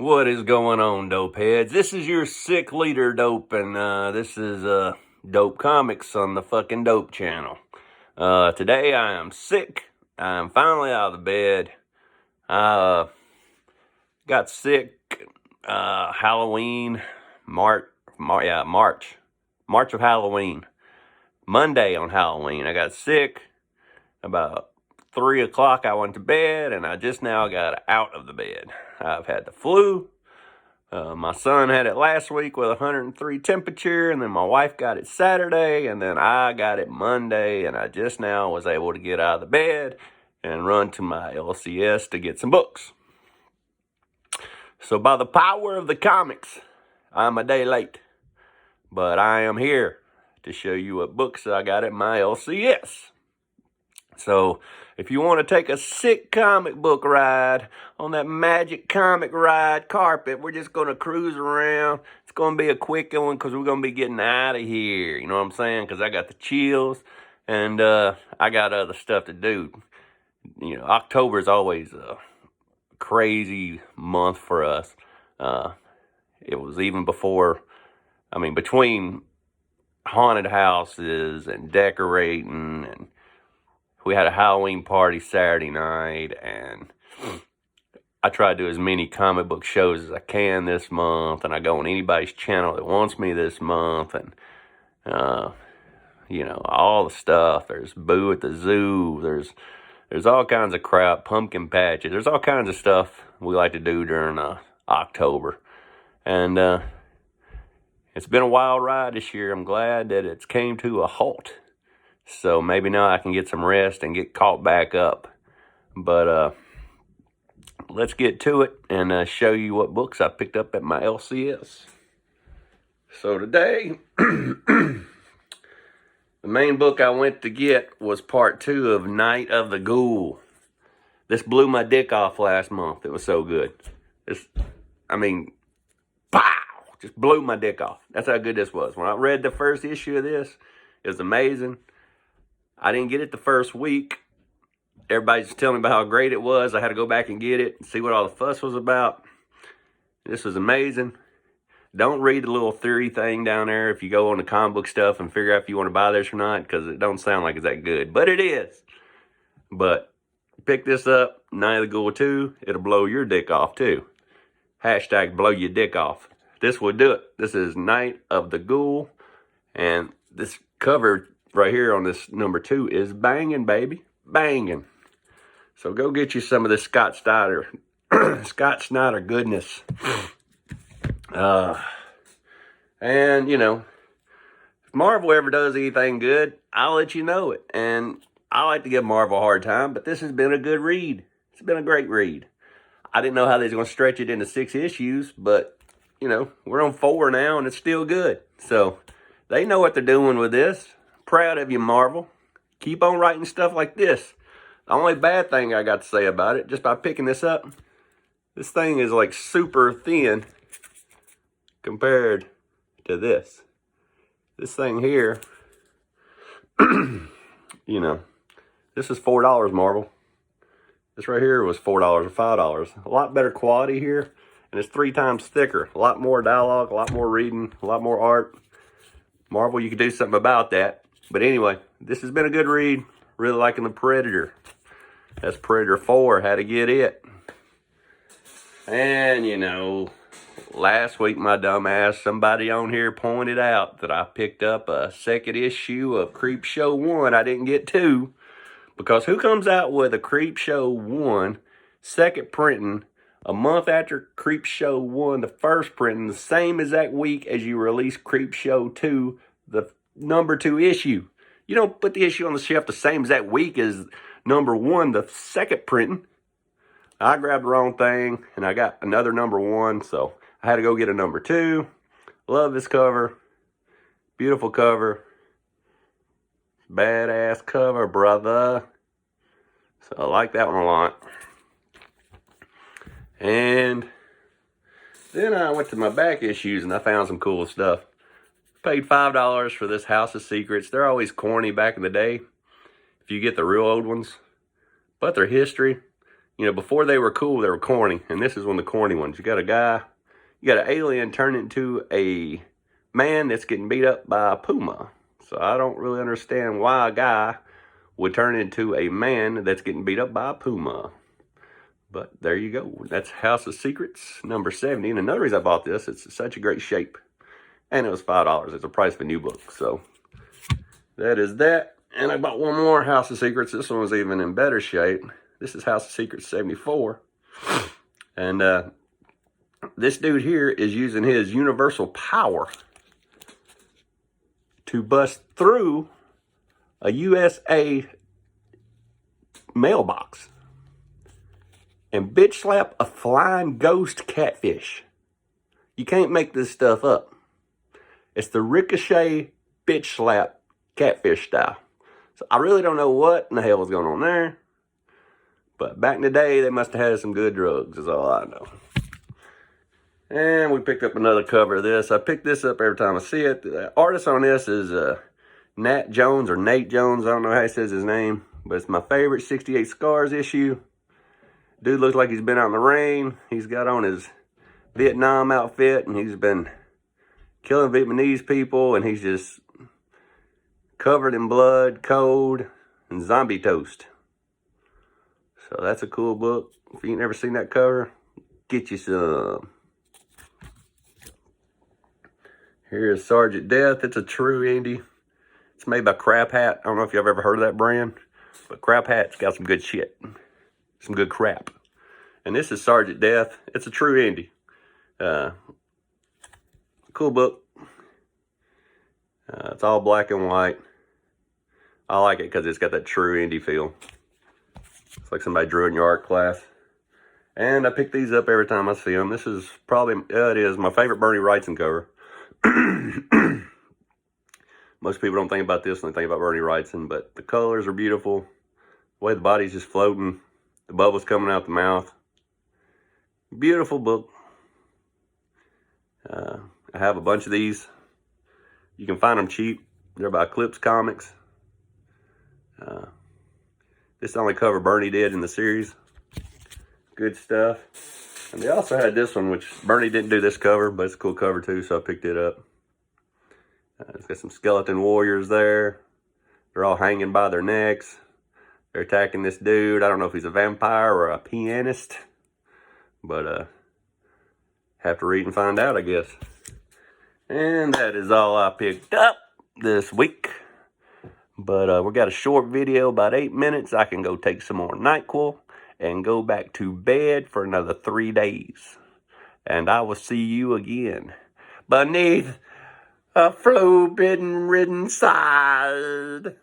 What is going on, dope heads? This is your sick leader, Dope, and this is Dope Comics on the fucking Dope channel. Today I am sick. I'm finally out of the bed. I got sick Halloween, March of Halloween. Monday on Halloween, I got sick. About 3 o'clock I went to bed, and I just now got out of the bed. I've had the flu. My son had it last week with 103 temperature, and then my wife got it Saturday, and then I got it Monday, and I just now was able to get out of the bed and run to my LCS to get some books. So by the power of the comics, I'm a day late, but I am here to show you what books I got at my LCS. So, if you want to take a sick comic book ride on that magic comic ride carpet, we're just going to cruise around. It's going to be a quick one because we're going to be getting out of here. You know what I'm saying? Because I got the chills and I got other stuff to do. You know, October is always a crazy month for us. It was even before, between haunted houses and decorating, and we had a Halloween party Saturday night, and I try to do as many comic book shows as I can this month, and I go on anybody's channel that wants me this month, and, all the stuff. There's Boo at the Zoo, there's all kinds of crap, pumpkin patches, there's all kinds of stuff we like to do during October, and it's been a wild ride this year. I'm glad that it's came to a halt. So maybe now I can get some rest and get caught back up. But let's get to it and show you what books I picked up at my LCS. So today, the main book I went to get was part 2 of Night of the Ghoul. This blew my dick off last month. It was so good. Pow! Just blew my dick off. That's how good this was. When I read the first issue of this, it was amazing. I didn't get it the first week. Everybody's just telling me about how great it was. I had to go back and get it and see what all the fuss was about. This was amazing. Don't read the little theory thing down there if you go on the comic book stuff and figure out if you want to buy this or not, because it don't sound like it's that good. But it is. But pick this up, Night of the Ghoul 2. It'll blow your dick off too. Hashtag blow your dick off. This will do it. This is Night of the Ghoul. And this cover right here on this number 2 is banging, baby. Banging. So go get you some of this Scott Snyder goodness. And, if Marvel ever does anything good, I'll let you know it. And I like to give Marvel a hard time, but this has been a good read. It's been a great read. I didn't know how they was going to stretch it into 6 issues, but, we're on 4 now, and it's still good. So they know what they're doing with this. Proud of you, Marvel. Keep on writing stuff like this. The only bad thing I got to say about it, just by picking this up, this thing is like super thin compared to this. This thing here, this is $4, Marvel. This right here was $4 or $5. A lot better quality here, and it's 3 times thicker. A lot more dialogue, a lot more reading, a lot more art. Marvel, you could do something about that. But anyway, this has been a good read. Really liking the Predator. That's Predator 4. Had to get it. And, last week, my dumb ass, somebody on here pointed out that I picked up a second issue of Creepshow 1. I didn't get 2. Because who comes out with a Creepshow 1 second printing a month after Creepshow 1, the first printing, the same exact week as you release Creepshow 2, the number 2 issue? You don't put the issue on the shelf the same exact week as number 1, the second printing. I grabbed the wrong thing, and I got another number 1, so I had to go get a number 2. Love this cover. Beautiful cover. Badass cover, brother. So I like that one a lot. And then I went to my back issues, and I found some cool stuff. Paid $5 for this House of Secrets. They're always corny back in the day, if you get the real old ones. But their history, You know, before they were cool, they were corny. And this is one of the corny ones. You got an alien turn into a man that's getting beat up by a puma. So I don't really understand why a guy would turn into a man that's getting beat up by a puma. But there you go. That's House of Secrets, number 70. And another reason I bought this, it's such a great shape. And it was $5. It's the price of a new book. So that is that. And I bought one more House of Secrets. This one was even in better shape. This is House of Secrets 74. And this dude here is using his universal power to bust through a USA mailbox and bitch slap a flying ghost catfish. You can't make this stuff up. It's the ricochet bitch slap catfish style. So I really don't know what in the hell was going on there. But back in the day, they must have had some good drugs, is all I know. And we picked up another cover of this. I pick this up every time I see it. The artist on this is Nat Jones or Nate Jones. I don't know how he says his name. But it's my favorite 68 Scars issue. Dude looks like he's been out in the rain. He's got on his Vietnam outfit. And he's been killing Vietnamese people. And he's just covered in blood, cold, and zombie toast. So that's a cool book. If you ain't never seen that cover, get you some. Here's Sergeant Death. It's a true indie. It's made by Crap Hat. I don't know if you've ever heard of that brand, but Crap Hat's got some good shit. Some good crap. And this is Sergeant Death. It's a true indie. Cool book. It's all black and white. I like it because it's got that true indie feel. It's like somebody drew in your art class. And I pick these up every time I see them. This is probably, it is my favorite Bernie Wrightson cover. Most people don't think about this when they think about Bernie Wrightson, but the colors are beautiful. The way the body's just floating. The bubbles coming out the mouth. Beautiful book. I have a bunch of these. You can find them cheap. They're by Eclipse Comics. This is the only cover Bernie did in the series. Good stuff. And they also had this one, which Bernie didn't do this cover, but it's a cool cover too, so I picked it up. It's got some skeleton warriors there. They're all hanging by their necks. They're attacking this dude. I don't know if he's a vampire or a pianist, but have to read and find out, I guess. And that is all I picked up this week. But we got a short video, about 8 minutes. I can go take some more NyQuil and go back to bed for another 3 days. And I will see you again beneath a forbidden-ridden side.